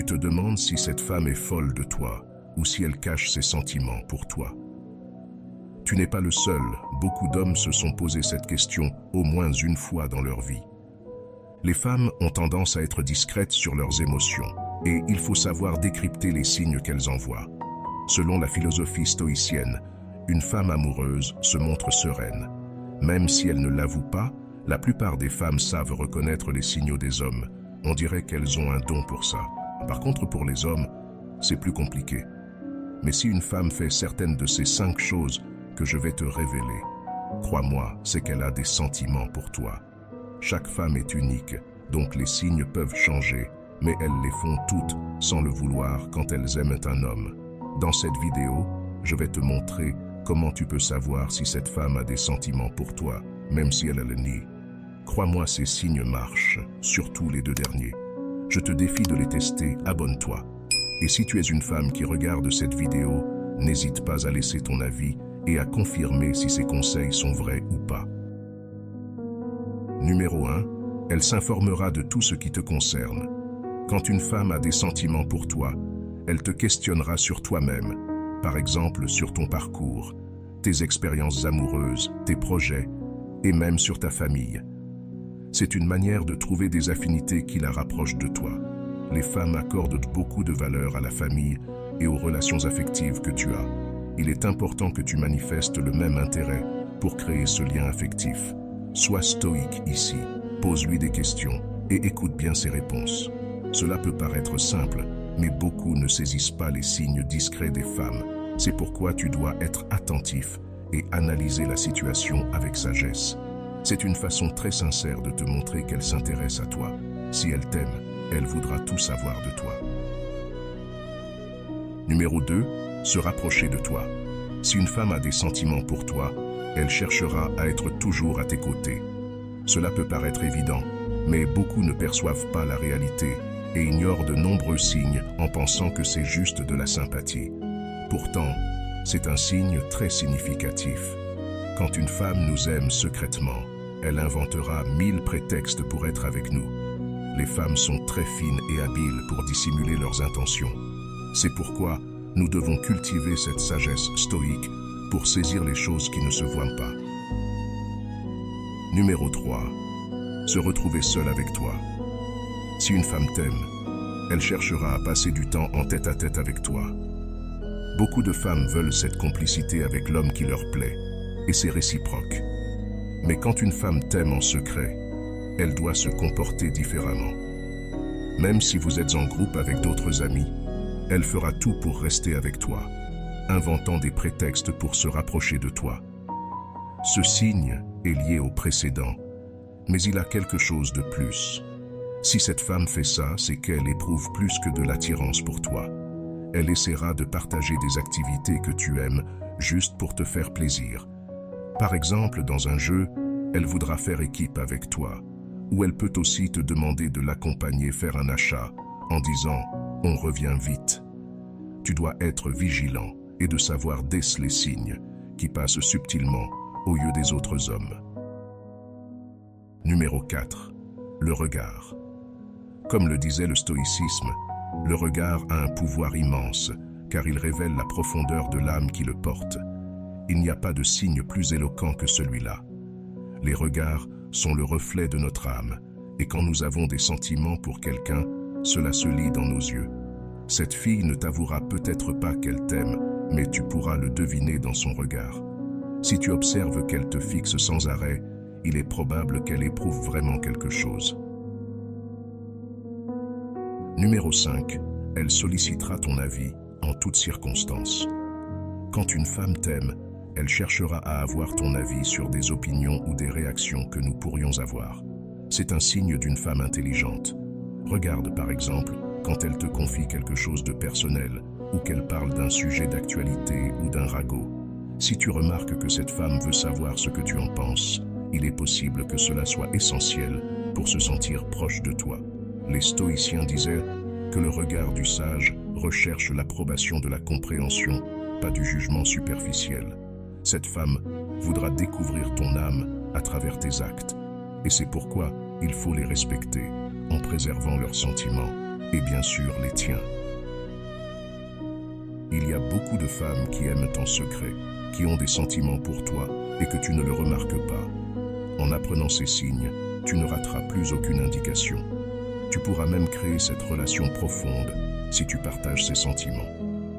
Tu te demandes si cette femme est folle de toi ou si elle cache ses sentiments pour toi. Tu n'es pas le seul, beaucoup d'hommes se sont posé cette question au moins une fois dans leur vie. Les femmes ont tendance à être discrètes sur leurs émotions et il faut savoir décrypter les signes qu'elles envoient. Selon la philosophie stoïcienne, une femme amoureuse se montre sereine. Même si elle ne l'avoue pas, la plupart des femmes savent reconnaître les signaux des hommes. On dirait qu'elles ont un don pour ça. Par contre, pour les hommes, c'est plus compliqué. Mais si une femme fait certaines de ces 5 choses que je vais te révéler, crois-moi, c'est qu'elle a des sentiments pour toi. Chaque femme est unique, donc les signes peuvent changer, mais elles les font toutes sans le vouloir quand elles aiment un homme. Dans cette vidéo, je vais te montrer comment tu peux savoir si cette femme a des sentiments pour toi, même si elle le nie. Crois-moi, ces signes marchent, surtout les 2 derniers. Je te défie de les tester, abonne-toi. Et si tu es une femme qui regarde cette vidéo, n'hésite pas à laisser ton avis et à confirmer si ces conseils sont vrais ou pas. Numéro 1. Elle s'informera de tout ce qui te concerne. Quand une femme a des sentiments pour toi, elle te questionnera sur toi-même, par exemple sur ton parcours, tes expériences amoureuses, tes projets, et même sur ta famille. C'est une manière de trouver des affinités qui la rapprochent de toi. Les femmes accordent beaucoup de valeur à la famille et aux relations affectives que tu as. Il est important que tu manifestes le même intérêt pour créer ce lien affectif. Sois stoïque ici, pose-lui des questions et écoute bien ses réponses. Cela peut paraître simple, mais beaucoup ne saisissent pas les signes discrets des femmes. C'est pourquoi tu dois être attentif et analyser la situation avec sagesse. C'est une façon très sincère de te montrer qu'elle s'intéresse à toi. Si elle t'aime, elle voudra tout savoir de toi. Numéro 2. Se rapprocher de toi. Si une femme a des sentiments pour toi, elle cherchera à être toujours à tes côtés. Cela peut paraître évident, mais beaucoup ne perçoivent pas la réalité et ignorent de nombreux signes en pensant que c'est juste de la sympathie. Pourtant, c'est un signe très significatif. Quand une femme nous aime secrètement, elle inventera 1000 prétextes pour être avec nous. Les femmes sont très fines et habiles pour dissimuler leurs intentions. C'est pourquoi nous devons cultiver cette sagesse stoïque pour saisir les choses qui ne se voient pas. Numéro 3. Se retrouver seule avec toi. Si une femme t'aime, elle cherchera à passer du temps en tête-à-tête avec toi. Beaucoup de femmes veulent cette complicité avec l'homme qui leur plaît, et c'est réciproque. Mais quand une femme t'aime en secret, elle doit se comporter différemment. Même si vous êtes en groupe avec d'autres amis, elle fera tout pour rester avec toi, inventant des prétextes pour se rapprocher de toi. Ce signe est lié au précédent, mais il a quelque chose de plus. Si cette femme fait ça, c'est qu'elle éprouve plus que de l'attirance pour toi. Elle essaiera de partager des activités que tu aimes juste pour te faire plaisir. Par exemple, dans un jeu, elle voudra faire équipe avec toi, ou elle peut aussi te demander de l'accompagner faire un achat en disant « on revient vite ». Tu dois être vigilant et de savoir déceler les signes qui passent subtilement au lieu des autres hommes. Numéro 4. Le regard. Comme le disait le stoïcisme, le regard a un pouvoir immense car il révèle la profondeur de l'âme qui le porte. Il n'y a pas de signe plus éloquent que celui-là. Les regards sont le reflet de notre âme et quand nous avons des sentiments pour quelqu'un, cela se lit dans nos yeux. Cette fille ne t'avouera peut-être pas qu'elle t'aime, mais tu pourras le deviner dans son regard. Si tu observes qu'elle te fixe sans arrêt, il est probable qu'elle éprouve vraiment quelque chose. Numéro 5. Elle sollicitera ton avis en toutes circonstances. Quand une femme t'aime, elle cherchera à avoir ton avis sur des opinions ou des réactions que nous pourrions avoir. C'est un signe d'une femme intelligente. Regarde par exemple quand elle te confie quelque chose de personnel ou qu'elle parle d'un sujet d'actualité ou d'un ragot. Si tu remarques que cette femme veut savoir ce que tu en penses, il est possible que cela soit essentiel pour se sentir proche de toi. Les stoïciens disaient que le regard du sage recherche l'approbation de la compréhension, pas du jugement superficiel. Cette femme voudra découvrir ton âme à travers tes actes, et c'est pourquoi il faut les respecter en préservant leurs sentiments. et bien sûr les tiens. Il y a beaucoup de femmes qui aiment en secret, qui ont des sentiments pour toi et que tu ne le remarques pas. En apprenant ces signes, tu ne rateras plus aucune indication. Tu pourras même créer cette relation profonde si tu partages ces sentiments.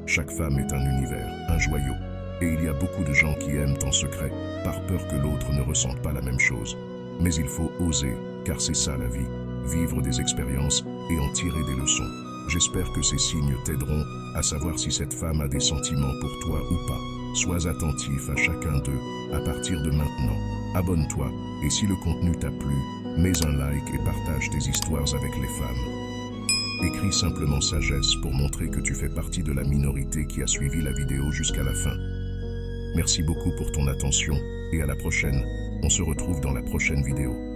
Chaque femme est un univers, un joyau, et il y a beaucoup de gens qui aiment en secret par peur que l'autre ne ressente pas la même chose. Mais il faut oser, car c'est ça la vie, vivre des expériences et en tirer des leçons. J'espère que ces signes t'aideront à savoir si cette femme a des sentiments pour toi ou pas. Sois attentif à chacun d'eux à partir de maintenant. Abonne-toi et si le contenu t'a plu, mets un like et partage tes histoires avec les femmes. Écris simplement sagesse pour montrer que tu fais partie de la minorité qui a suivi la vidéo jusqu'à la fin. Merci beaucoup pour ton attention et à la prochaine. On se retrouve dans la prochaine vidéo.